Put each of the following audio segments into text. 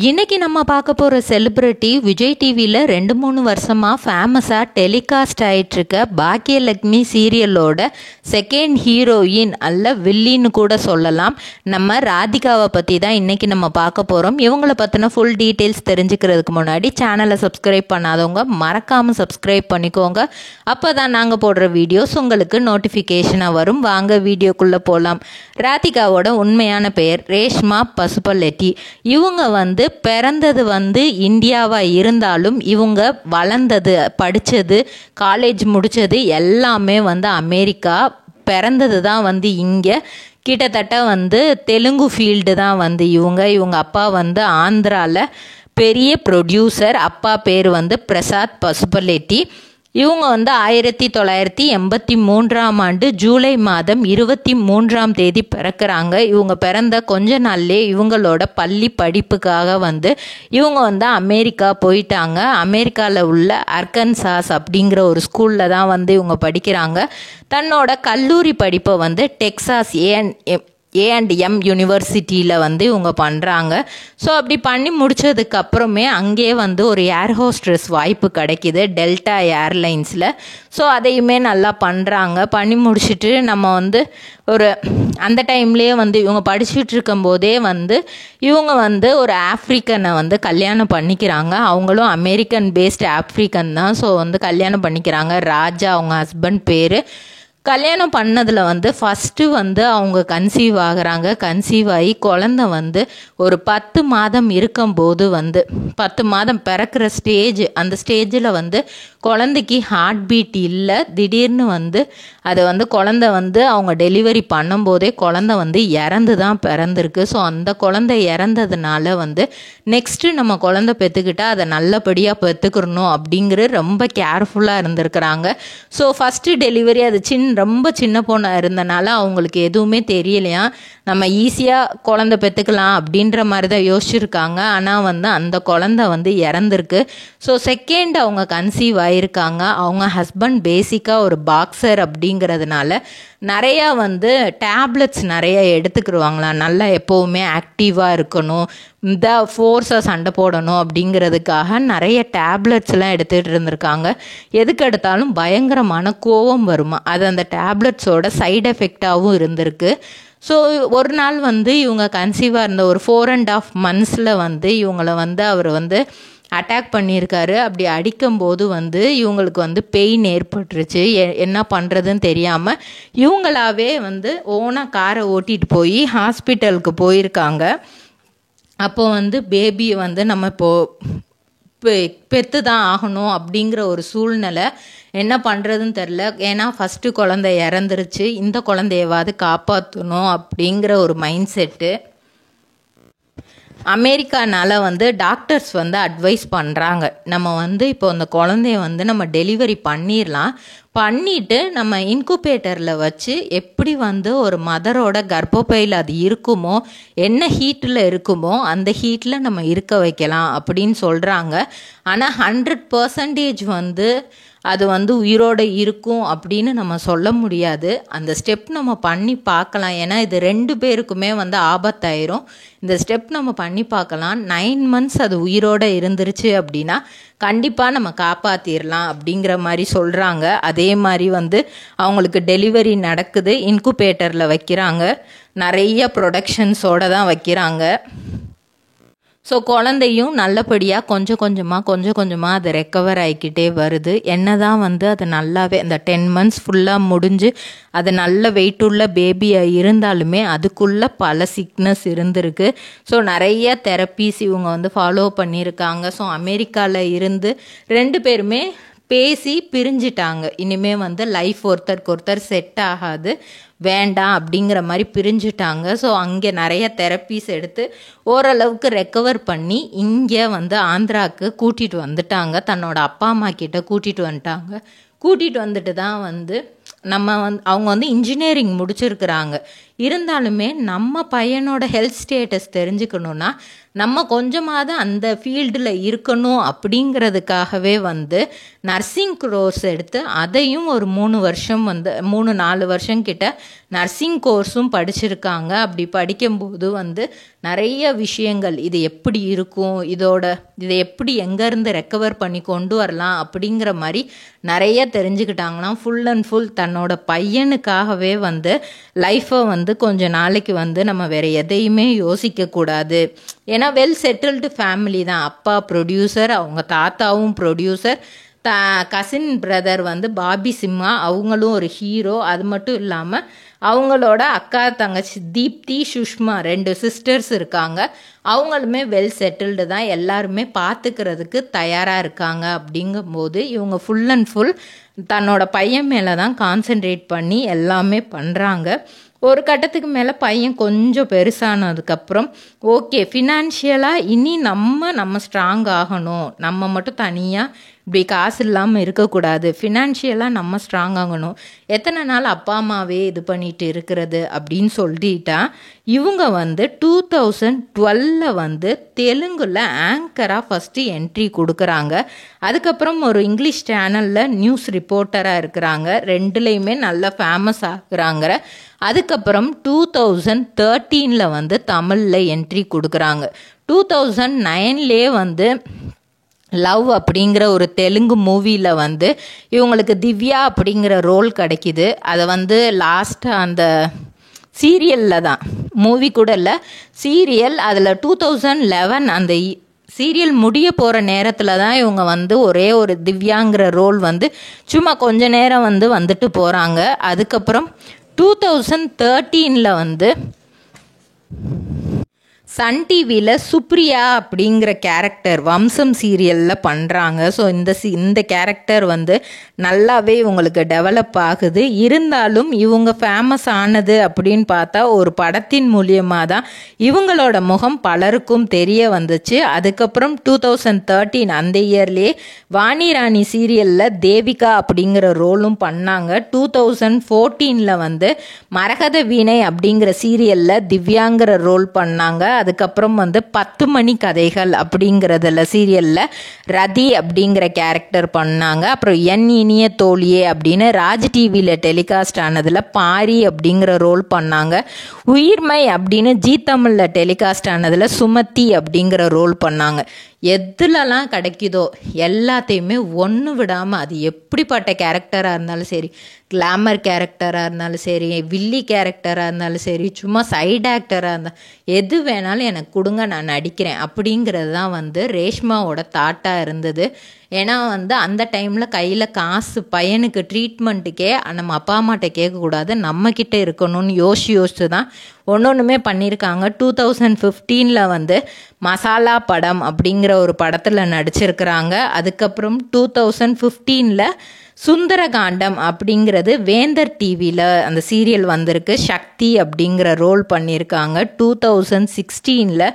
இன்னைக்கு நம்ம பார்க்க போகிற செலிப்ரிட்டி விஜய் டிவியில் 2-3 வருஷமாக ஃபேமஸாக டெலிகாஸ்ட் ஆகிட்டுருக்க பாக்கியலக்ஷ்மி சீரியலோட செகண்ட் ஹீரோயின் அல்ல வில்லின்னு கூட சொல்லலாம். நம்ம ராதிகாவை பற்றி தான் இன்றைக்கி நம்ம பார்க்க போகிறோம். இவங்கள பற்றின ஃபுல் டீட்டெயில்ஸ் தெரிஞ்சுக்கிறதுக்கு முன்னாடி சேனலை சப்ஸ்கிரைப் பண்ணாதவங்க மறக்காமல் சப்ஸ்கிரைப் பண்ணிக்கோங்க. அப்போ தான் நாங்கள் போடுற வீடியோஸ் உங்களுக்கு நோட்டிஃபிகேஷனாக வரும். வாங்க வீடியோக்குள்ளே போகலாம். ராதிகாவோட உண்மையான பெயர் ரேஷ்மா பசுபலெட்டி. இவங்க பிறந்தது இந்தியாவாக இருந்தாலும் இவங்க வளர்ந்தது, படித்தது, காலேஜ் முடித்தது எல்லாமே அமெரிக்கா. பிறந்தது தான் இங்கே கிட்டத்தட்ட தெலுங்கு ஃபீல்டு தான் இவங்க அப்பா ஆந்திராவில் பெரிய ப்ரொடியூசர். அப்பா பேர் பிரசாத் பசுபலெட்டி. இவங்க 1983 ஜூலை மாதம் 23 பிறக்கிறாங்க. இவங்க பிறந்த கொஞ்ச நாள்லே இவங்களோட பள்ளி படிப்புக்காக இவங்க அமெரிக்கா போயிட்டாங்க. அமெரிக்காவில் உள்ள அர்கன்சாஸ் அப்படிங்கிற ஒரு ஸ்கூலில் தான் இவங்க படிக்கிறாங்க. தன்னோட கல்லூரி படிப்பை டெக்சாஸ் A&M யூனிவர்சிட்டியில் இவங்க பண்ணுறாங்க. ஸோ அப்படி பண்ணி முடித்ததுக்கப்புறமே அங்கேயே ஒரு ஏர் ஹோஸ்ட்ரஸ் வாய்ப்பு கிடைக்கிது டெல்டா ஏர்லைன்ஸில். ஸோ அதையுமே நல்லா பண்ணுறாங்க. பண்ணி முடிச்சுட்டு நம்ம ஒரு அந்த டைம்லேயே இவங்க படிச்சுட்டு இருக்கும்போதே இவங்க ஒரு ஆஃப்ரிக்கனை கல்யாணம் பண்ணிக்கிறாங்க. அவங்களும் அமெரிக்கன் பேஸ்ட் ஆஃப்ரிக்கன் தான். ஸோ கல்யாணம் பண்ணிக்கிறாங்க. ராஜா அவங்க ஹஸ்பண்ட் பேர். கல்யாணம் பண்ணதில் ஃபஸ்ட்டு அவங்க கன்சீவ் ஆகுறாங்க. கன்சீவ் ஆகி குழந்த ஒரு 10 மாதம் இருக்கும்போது 10 மாதம் பிறக்கிற ஸ்டேஜ், அந்த ஸ்டேஜில் குழந்தைக்கு ஹார்ட் பீட் இல்லை. திடீர்னு அதை குழந்த அவங்க டெலிவரி பண்ணும்போதே குழந்த இறந்து தான் பிறந்திருக்கு. ஸோ அந்த குழந்தை இறந்ததுனால நெக்ஸ்ட்டு நம்ம குழந்தை பெற்றுக்கிட்டால் அதை நல்லபடியாக பெற்றுக்கிறணும் அப்படிங்கிற ரொம்ப கேர்ஃபுல்லாக இருந்திருக்கிறாங்க. ஸோ ஃபஸ்ட்டு டெலிவரி அது ரொம்ப சின்ன பொண்ணாக இருந்தனால அவங்களுக்கு எதுவுமே தெரியலையா. நம்ம ஈஸியாக குழந்தை பெற்றுக்கலாம் அப்படின்ற மாதிரி தான் யோசிச்சுருக்காங்க. ஆனால் அந்த குழந்தை இறந்துருக்கு. ஸோ செகண்ட் அவங்க கன்சீவ் ஆகியிருக்காங்க. அவங்க ஹஸ்பண்ட் பேசிக்காக ஒரு பாக்ஸர் அப்படிங்கிறதுனால நிறையா டேப்லெட்ஸ் நிறையா எடுத்துக்கிடுவாங்களாம். நல்லா எப்போவுமே ஆக்டிவாக இருக்கணும், இந்த ஃபோர்ஸாக சண்டை போடணும் அப்படிங்கிறதுக்காக நிறைய டேப்லெட்ஸ்லாம் எடுத்துகிட்டு இருந்திருக்காங்க. எதுக்கு எடுத்தாலும் பயங்கரமான கோபம் வருமா. அது அந்த டேப்லெட்ஸோட சைடு எஃபெக்டாகவும் இருந்திருக்கு. ஸோ ஒரு நாள் இவங்க கன்சீவாக இருந்த ஒரு 4.5 months இவங்களை அவர் அட்டாக் பண்ணியிருக்காரு. அப்படி அடிக்கும்போது இவங்களுக்கு பெயின் ஏற்பட்டுருச்சு. என்ன பண்ணுறதுன்னு தெரியாமல் இவங்களாவே ஓனாக காரை ஓட்டிகிட்டு போய் ஹாஸ்பிட்டலுக்கு போயிருக்காங்க. அப்போது பேபியை நம்ம பெற்று தான் ஆகணும் அப்படிங்கிற ஒரு சூழ்நிலை. என்ன பண்ணுறதுன்னு தெரில. ஏன்னா ஃபஸ்ட்டு குழந்தை இறந்துருச்சு, இந்த குழந்தையவாது காப்பாற்றணும் அப்படிங்கிற ஒரு மைண்ட் செட்டு. அமெரிக்கானால் டாக்டர்ஸ் அட்வைஸ் பண்ணுறாங்க, நம்ம இப்போ அந்த குழந்தைய நம்ம டெலிவரி பண்ணிடலாம். பண்ணிவிட்டு நம்ம இன்குபேட்டரில் வச்சு எப்படி ஒரு மதரோட கர்ப்பப்பையில் அது இருக்குமோ, என்ன ஹீட்டில் இருக்குமோ அந்த ஹீட்டில் நம்ம இருக்க வைக்கலாம் அப்படின்னு சொல்கிறாங்க. ஆனால் 100% அது உயிரோடு இருக்கும் அப்படின்னு நம்ம சொல்ல முடியாது. அந்த ஸ்டெப் நம்ம பண்ணி பார்க்கலாம். ஏன்னா இது 2 பேருக்குமே ஆபத்தாயிரும். இந்த ஸ்டெப் நம்ம பண்ணி பார்க்கலாம். 9 months அது உயிரோடு இருந்துருச்சு அப்படின்னா கண்டிப்பாக நம்ம காப்பாற்றிடலாம் அப்படிங்கிற மாதிரி சொல்கிறாங்க. அதே மாதிரி அவங்களுக்கு டெலிவரி நடக்குது. இன்குபேட்டரில் வைக்கிறாங்க. நிறைய ப்ரொடக்ஷன்ஸோடு தான் வைக்கிறாங்க. ஸோ குழந்தையும் நல்லபடியாக கொஞ்சம் கொஞ்சமாக அது ரெக்கவர் ஆகிக்கிட்டே வருது. என்ன தான் அது நல்லாவே அந்த 10 months ஃபுல்லாக முடிஞ்சு அது நல்ல வெயிட்டுள்ள பேபியாக இருந்தாலுமே அதுக்குள்ளே பல சிக்னஸ் இருந்திருக்கு. ஸோ நிறைய தெரப்பீஸ் இவங்க ஃபாலோ பண்ணியிருக்காங்க. ஸோ அமெரிக்காவில் இருந்து 2 பேருமே பேசி பிரிஞ்சிட்டாங்க. இனிமேல் லைஃப் ஒருத்தருக்கு ஒருத்தர் செட் ஆகாது, வேண்டாம் அப்படிங்கிற மாதிரி பிரிஞ்சுட்டாங்க. ஸோ அங்கே நிறைய தெரப்பீஸ் எடுத்து ஓரளவுக்கு ரெக்கவர் பண்ணி இங்கே ஆந்திராவுக்கு கூட்டிகிட்டு வந்துட்டாங்க. தன்னோட அப்பா அம்மா கிட்ட கூட்டிகிட்டு வந்துட்டாங்க. கூட்டிகிட்டு வந்துட்டு தான் நம்ம அவங்க இன்ஜினியரிங் முடிச்சிருக்கிறாங்க. இருந்தாலுமே நம்ம பையனோட ஹெல்த் ஸ்டேட்டஸ் தெரிஞ்சுக்கணுன்னா நம்ம கொஞ்சமாவது அந்த ஃபீல்டில் இருக்கணும் அப்படிங்கிறதுக்காகவே வந்து நர்சிங் கோர்ஸ் எடுத்து அதையும் ஒரு 3-4 வருஷம் கிட்ட நர்சிங் கோர்ஸும் படிச்சிருக்காங்க. அப்படி படிக்கும்போது வந்து நிறைய விஷயங்கள் இது எப்படி இருக்கும், இதை எப்படி எங்கேருந்து ரெக்கவர் பண்ணி கொண்டு வரலாம் அப்படிங்கிற மாதிரி நிறைய தெரிஞ்சுக்கிட்டாங்களாம். ஃபுல் அண்ட் ஃபுல் தன்னோட பையனுக்காகவே வந்து லைஃப்பை வந்து கொஞ்ச நாளைக்கு வந்து நம்ம வேறு எதையுமே யோசிக்கக்கூடாது. ஏன்னா வெல் செட்டில்டு ஃபேமிலி தான். அப்பா ப்ரொடியூசர், அவங்க தாத்தாவும் ப்ரொடியூசர், கசின் பிரதர் வந்து பாபி சிம்மா, அவங்களும் ஒரு ஹீரோ. அது மட்டும் இல்லாமல் அவங்களோட அக்கா தங்கச்சி தீப்தி, சுஷ்மா 2 சிஸ்டர்ஸ் இருக்காங்க. அவங்களுமே வெல் செட்டில்டு தான். எல்லாருமே பார்த்துக்கிறதுக்கு தயாராக இருக்காங்க. அப்படிங்கும்போது இவங்க ஃபுல் அண்ட் ஃபுல் தன்னோட பையன் மேலே தான் கான்சென்ட்ரேட் பண்ணி எல்லாமே பண்ணுறாங்க. ஒரு கட்டத்துக்கு மேலே பையன் கொஞ்சம் பெருசானதுக்கப்புறம் ஓகே, ஃபினான்ஷியலாக இனி நம்ம ஸ்ட்ராங் ஆகணும், நம்ம மட்டும் தனியாக இப்படி காசு இல்லாமல் இருக்கக்கூடாது, ஃபினான்ஷியலாக நம்ம ஸ்ட்ராங் ஆகணும், எத்தனை நாள் அப்பா அம்மாவே இது பண்ணிட்டு இருக்கிறது அப்படின்னு சொல்லிட்டா இவங்க வந்து 2012 வந்து தெலுங்குல ஆங்கராக ஃபஸ்ட்டு என்ட்ரி கொடுக்குறாங்க. அதுக்கப்புறம் ஒரு இங்கிலீஷ் சேனலில் நியூஸ் ரிப்போர்ட்டராக இருக்கிறாங்க. 2லேயுமே நல்லா ஃபேமஸ் ஆகுறாங்க. அதுக்கப்புறம் 2013 வந்து தமிழில் என்ட்ரி கொடுக்குறாங்க. 2009 வந்து லவ் அப்படிங்கிற ஒரு தெலுங்கு மூவியில் வந்து இவங்களுக்கு திவ்யா அப்படிங்கிற ரோல் கிடைக்கிது. அதை வந்து லாஸ்ட்டாக அந்த சீரியலில் தான், மூவி கூட இல்லை, சீரியல். அதில் 2011 அந்த சீரியல் முடிய போகிற நேரத்தில் தான் இவங்க வந்து ஒரே ஒரு திவ்யாங்கிற ரோல் வந்து சும்மா கொஞ்ச நேரம் வந்துட்டு போகிறாங்க. அதுக்கப்புறம் 2013 வந்து சன் டிவியில் சுப்ரியா அப்படிங்கிற கேரக்டர் வம்சம் சீரியலில் பண்ணுறாங்க. ஸோ இந்த கேரக்டர் வந்து நல்லாவே இவங்களுக்கு டெவலப் ஆகுது. இருந்தாலும் இவங்க ஃபேமஸ் ஆனது அப்படின்னு பார்த்தா ஒரு படத்தின் மூலியமாக தான் இவங்களோட முகம் பலருக்கும் தெரிய வந்துச்சு. அதுக்கப்புறம் 2013 அந்த இயர்லேயே வாணிராணி சீரியலில் தேவிகா அப்படிங்கிற ரோலும் பண்ணாங்க. 2014 வந்து மரகத வீணை அப்படிங்கிற சீரியலில் திவ்யாங்கிற ரோல் பண்ணாங்க. அதுக்கப்புறம் வந்து 10 மணி கதைகள் அப்படிங்கிறதுல சீரியலில் ரதி அப்படிங்கிற கேரக்டர் பண்ணாங்க. அப்புறம் என் இனிய தோழியே அப்படின்னு ராஜ் டிவியில் டெலிகாஸ்ட் ஆனதில் பாரி அப்படிங்கிற ரோல் பண்ணாங்க. உயிர்மை அப்படின்னு ஜீ தமிழில் டெலிகாஸ்ட் ஆனதில் சுமதி அப்படிங்கிற ரோல் பண்ணாங்க. எதுலலாம் கிடைக்குதோ எல்லாத்தையுமே ஒன்று விடாமல், அது எப்படிப்பட்ட கேரக்டராக இருந்தாலும் சரி, கிளாமர் கேரக்டராக இருந்தாலும் சரி, வில்லி கேரக்டராக இருந்தாலும் சரி, சும்மா சைடு ஆக்டராக இருந்தால் எது வேணாலும் எனக்கு கொடுங்க, நான் நடிக்கிறேன் அப்படிங்கிறது தான் வந்து ரேஷ்மாவோட தாட்டாக இருந்தது. ஏன்னா வந்து அந்த டைமில் கையில் காசு, பையனுக்கு ட்ரீட்மெண்ட்டுக்கே நம்ம அப்பா அம்மாட்ட கேட்கக்கூடாது, நம்மக்கிட்ட இருக்கணும்னு யோசிச்சு தான் ஒன்றுமே பண்ணியிருக்காங்க. 2015 வந்து மசாலா படம் அப்படிங்கிற ஒரு படத்தில் நடிச்சிருக்கிறாங்க. அதுக்கப்புறம் 2015 சுந்தரகாண்டம் அப்படிங்கிறது வேந்தர் டிவியில் அந்த சீரியல் வந்திருக்கு. சக்தி அப்படிங்கிற ரோல் பண்ணியிருக்காங்க. 2016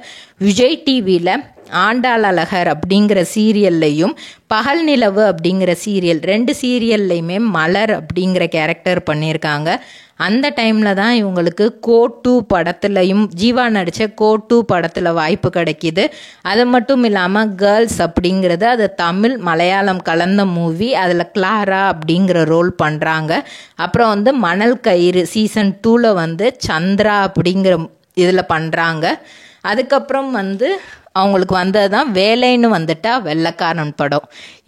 விஜய் டிவியில் ஆண்டாள் அழகர் அப்படிங்கிற சீரியல்லையும் பகல் நிலவு அப்படிங்கிற சீரியல், 2 சீரியல்லையுமே மலர் அப்படிங்கிற கேரக்டர் பண்ணியிருக்காங்க. அந்த டைமில் தான் இவங்களுக்கு கோட் 2 படத்துலையும், ஜீவா நடித்த கோட் 2 படத்தில் வாய்ப்பு கிடைக்கிது. அது மட்டும் இல்லாமல் கேர்ள்ஸ் அப்படிங்கிறது அது தமிழ் மலையாளம் கலந்த மூவி, அதில் கிளாரா அப்படிங்கிற ரோல் பண்ணுறாங்க. அப்புறம் வந்து மணல் கயிறு சீசன் 2 வந்து சந்திரா அப்படிங்கிற இதில் பண்ணுறாங்க. அதுக்கப்புறம் வந்து அவங்களுக்கு வந்தது தான் வேலைன்னு வந்துட்டா வெள்ளைக்காரன் படம்.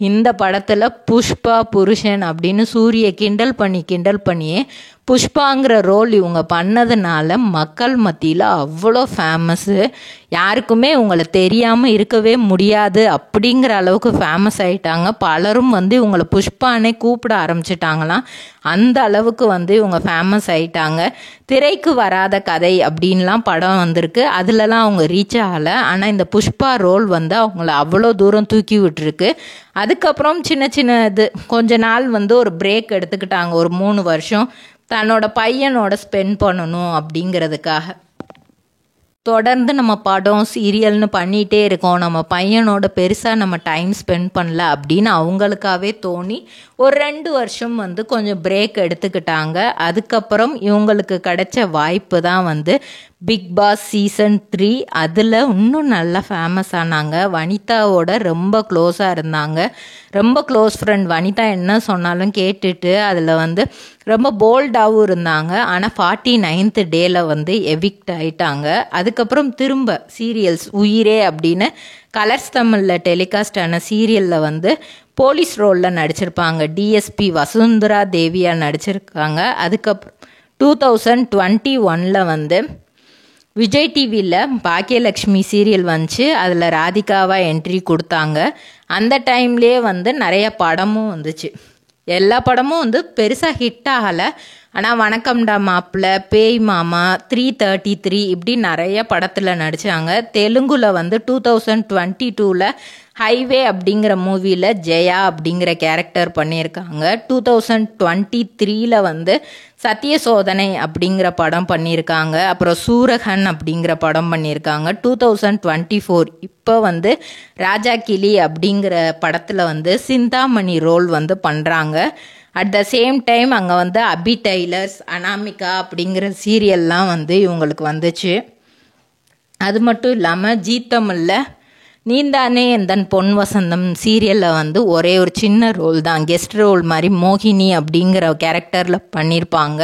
இந்த படத்தில் புஷ்பா புருஷன் அப்படின்னு சூரிய கிண்டல் பண்ணியே புஷ்பாங்கிற ரோல் இவங்க பண்ணதுனால மக்கள் மத்தியில் அவ்வளோ ஃபேமஸ்ஸு. யாருக்குமே இவங்களை தெரியாமல் இருக்கவே முடியாது அப்படிங்கிற அளவுக்கு ஃபேமஸ் ஆகிட்டாங்க. பலரும் வந்து இவங்களை புஷ்பானே கூப்பிட ஆரம்பிச்சிட்டாங்களாம். அந்த அளவுக்கு வந்து இவங்க ஃபேமஸ் ஆகிட்டாங்க. திரைக்கு வராத கதை அப்படின்லாம் படம் வந்திருக்கு, அதுலலாம் அவங்க ரீச் ஆகலை. ஆனால் இந்த புஷ்பா ரோல் வந்து அவங்கள அவ்வளோ தூரம் தூக்கி விட்டுருக்கு. அதுக்கப்புறம் சின்ன இது கொஞ்ச நாள் வந்து ஒரு பிரேக் எடுத்துக்கிட்டாங்க. ஒரு 3 வருஷம் தன்னோட பையனோட ஸ்பெண்ட் பண்ணணும் அப்படிங்கிறதுக்காக. தொடர்ந்து நம்ம படம் சீரியல்னு பண்ணிகிட்டே இருக்கோம், நம்ம பையனோட பெருசாக நம்ம டைம் ஸ்பெண்ட் பண்ணல அப்படின்னு அவங்களுக்காகவே தோணி ஒரு 2 வருஷம் வந்து கொஞ்சம் பிரேக் எடுத்துக்கிட்டாங்க. அதுக்கப்புறம் இவங்களுக்கு கிடைச்ச வாய்ப்பு தான் வந்து பிக் பாஸ் சீசன் 3 அதில் இன்னும் நல்லா ஃபேமஸ் ஆனாங்க. வனிதாவோட ரொம்ப க்ளோஸாக இருந்தாங்க. ரொம்ப க்ளோஸ் ஃப்ரெண்ட். வனிதா என்ன சொன்னாலும் கேட்டுட்டு அதில் வந்து ரொம்ப போல்டாகவும் இருந்தாங்க. ஆனால் 49th டேயில் வந்து எவிக்ட் ஆயிட்டாங்க. அதுக்கப்புறம் திரும்ப சீரியல்ஸ் உயிரே அப்படின்னு கலர்ஸ் தமிழில் டெலிகாஸ்ட் ஆன சீரியலில் வந்து போலீஸ் ரோலில் நடிச்சிருப்பாங்க. டிஎஸ்பி வசுந்தரா தேவியாக நடிச்சிருக்காங்க. அதுக்கப்புறம் 2021 வந்து விஜய் டிவியில் பாக்கியலக்ஷ்மி சீரியல் வந்துச்சு. அதில் ராதிகாவாக என்ட்ரி கொடுத்தாங்க. அந்த டைம்லேயே வந்து நிறைய படமும் வந்துச்சு. எல்லா படமும் வந்து பெருசாக ஹிட் ஆகலை. ஆனால் வணக்கம்டா மாப்பிள்ளை, பேய் மாமா, 333 இப்படி நிறைய படத்தில் நடித்தாங்க. தெலுங்குல வந்து 2022 ஹைவே அப்படிங்கிற மூவியில் ஜெயா அப்படிங்கிற கேரக்டர் பண்ணியிருக்காங்க. 2023 வந்து சத்திய சோதனை அப்படிங்கிற படம் பண்ணியிருக்காங்க. அப்புறம் சூரகன் அப்படிங்கிற படம் பண்ணியிருக்காங்க. 2024 இப்போ வந்து ராஜா கிளி அப்படிங்கிற படத்தில் வந்து சிந்தாமணி ரோல் வந்து பண்ணுறாங்க. அட் த சேம் டைம் அங்கே வந்து அபி டைலர்ஸ், அனாமிகா அப்படிங்கிற சீரியல்லாம் வந்து இவங்களுக்கு வந்துச்சு. அது மட்டும் இல்லாமல் ஜீ தமிழில் நீந்தானே எந்தன் பொன் வசந்தம் சீரியலில் வந்து ஒரே ஒரு சின்ன ரோல் தான், கெஸ்ட் ரோல் மாதிரி மோகினி அப்படிங்கிற கேரக்டரில் பண்ணியிருப்பாங்க.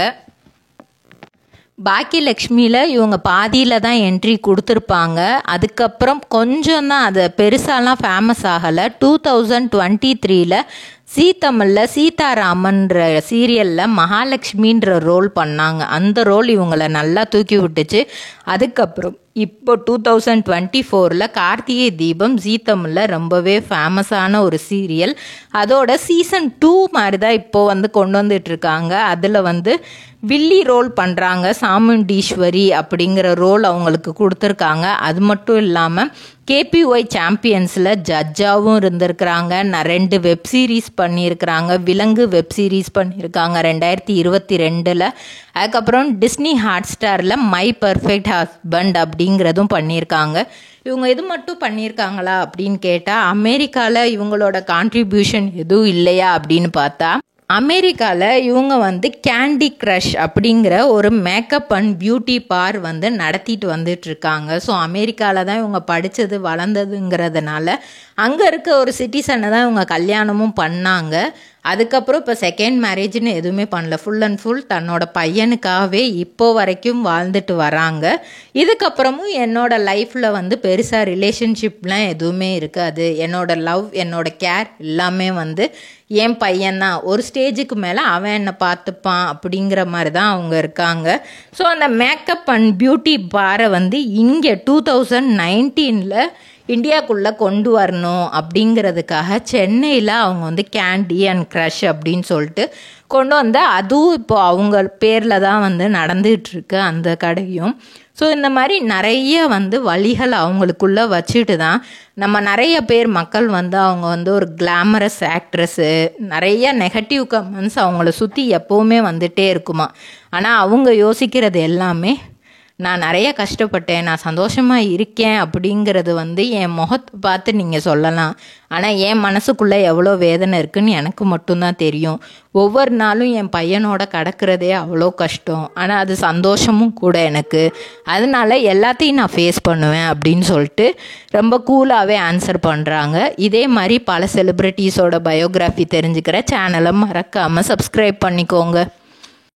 பாக்கியலக்ஷ்மியில் இவங்க பாதியில் தான் என்ட்ரி கொடுத்துருப்பாங்க. அதுக்கப்புறம் கொஞ்சம் தான், அது பெருசாலாம் ஃபேமஸ் ஆகலை. 2023 ஜீ தமிழில் சீதாராமன்ற சீரியலில் மகாலட்சுமின்ற ரோல் பண்ணாங்க. அந்த ரோல் இவங்களை நல்லா தூக்கி விட்டுச்சு. அதுக்கப்புறம் இப்போ 2024 கார்த்திகை தீபம் ஜீ தமிழில் ரொம்பவே ஃபேமஸான ஒரு சீரியல். அதோட சீசன் 2 மாதிரி தான் இப்போது வந்து கொண்டு வந்துட்டுருக்காங்க. அதில் வந்து வில்லி ரோல் பண்ணுறாங்க. சாமுண்டீஸ்வரி அப்படிங்கிற ரோல் அவங்களுக்கு கொடுத்துருக்காங்க. அது மட்டும் இல்லாமல் கேபிஒய் சாம்பியன்ஸில் ஜட்ஜாகவும் இருந்திருக்கிறாங்க. 2 வெப் சீரிஸ் பண்ணியிருக்கிறாங்க. விலங்கு வெப் சீரிஸ் பண்ணியிருக்காங்க 2022. அதுக்கப்புறம் டிஸ்னி ஹாட் ஸ்டாரில் மை பர்ஃபெக்ட் ஹஸ்பண்ட் அப்படிங்கிறதும் பண்ணியிருக்காங்க. இவங்க இது மட்டும் பண்ணியிருக்காங்களா அப்படின்னு கேட்டால், அமெரிக்காவில் இவங்களோட கான்ட்ரிபியூஷன் எதுவும் இல்லையா அப்படின்னு பார்த்தா, அமெரிக்காவில் இவங்க வந்து கேண்டி க்ரஷ் அப்படிங்கிற ஒரு மேக்கப் அண்ட் பியூட்டி பார் வந்து நடத்திட்டு வந்துட்டுருக்காங்க. ஸோ அமெரிக்காவில் தான் இவங்க படித்தது வளர்ந்ததுங்கிறதுனால அங்கே இருக்க ஒரு சிட்டிசனை தான் இவங்க கல்யாணமும் பண்ணாங்க. அதுக்கப்புறம் இப்போ செகண்ட் மேரேஜ்னு எதுவுமே பண்ணல. ஃபுல் அண்ட் ஃபுல் தன்னோட பையனுக்காகவே இப்போ வரைக்கும் வாழ்ந்துட்டு வராங்க. இதுக்கப்புறமும் என்னோட லைஃப்பில் வந்து பெருசாக ரிலேஷன்ஷிப்லாம் எதுவுமே இருக்காது. என்னோட லவ், என்னோட கேர் எல்லாமே வந்து என் பையன்தான். ஒரு ஸ்டேஜுக்கு மேலே அவன் என்னை பார்த்துப்பான் அப்படிங்கிற மாதிரி தான் அவங்க இருக்காங்க. ஸோ அந்த மேக்கப் அண்ட் பியூட்டி பாரை வந்து இங்கே 2019 இந்தியாவுக்குள்ளே கொண்டு வரணும் அப்படிங்கிறதுக்காக சென்னையில் அவங்க வந்து கேண்டி அண்ட் க்ரஷ் அப்படின்னு சொல்லிட்டு கொண்டு வந்து, அதுவும் இப்போ அவங்க பேரில் தான் வந்து நடந்துகிட்ருக்கு அந்த கடையும். ஸோ இந்த மாதிரி நிறைய வந்து வழிகள் அவங்களுக்குள்ளே வச்சுட்டு தான் நம்ம நிறைய பேர் மக்கள் வந்து அவங்க வந்து ஒரு கிளாமரஸ் ஆக்ட்ரஸ்ஸு, நிறைய நெகட்டிவ் கமெண்ட்ஸ் அவங்கள சுற்றி எப்போவுமே வந்துகிட்டே இருக்குமா. ஆனால் அவங்க யோசிக்கிறது எல்லாமே, நான் நிறைய கஷ்டப்பட்டேன், நான் சந்தோஷமாக இருக்கேன் அப்படிங்கிறது வந்து என் முகத்தை பார்த்து நீங்கள் சொல்லலாம். ஆனால் என் மனசுக்குள்ளே எவ்வளோ வேதனை இருக்குதுன்னு எனக்கு மட்டும்தான் தெரியும். ஒவ்வொரு நாளும் என் பையனோட கடக்கிறதே அவ்வளோ கஷ்டம். ஆனால் அது சந்தோஷமும் கூட எனக்கு. அதனால எல்லாத்தையும் நான் ஃபேஸ் பண்ணுவேன் அப்படின்னு சொல்லிட்டு ரொம்ப கூலாகவே ஆன்சர் பண்ணுறாங்க. இதே மாதிரி பல செலிப்ரிட்டிஸோட பயோகிராஃபி தெரிஞ்சுக்கிற சேனலை மறக்காமல் சப்ஸ்கிரைப் பண்ணிக்கோங்க.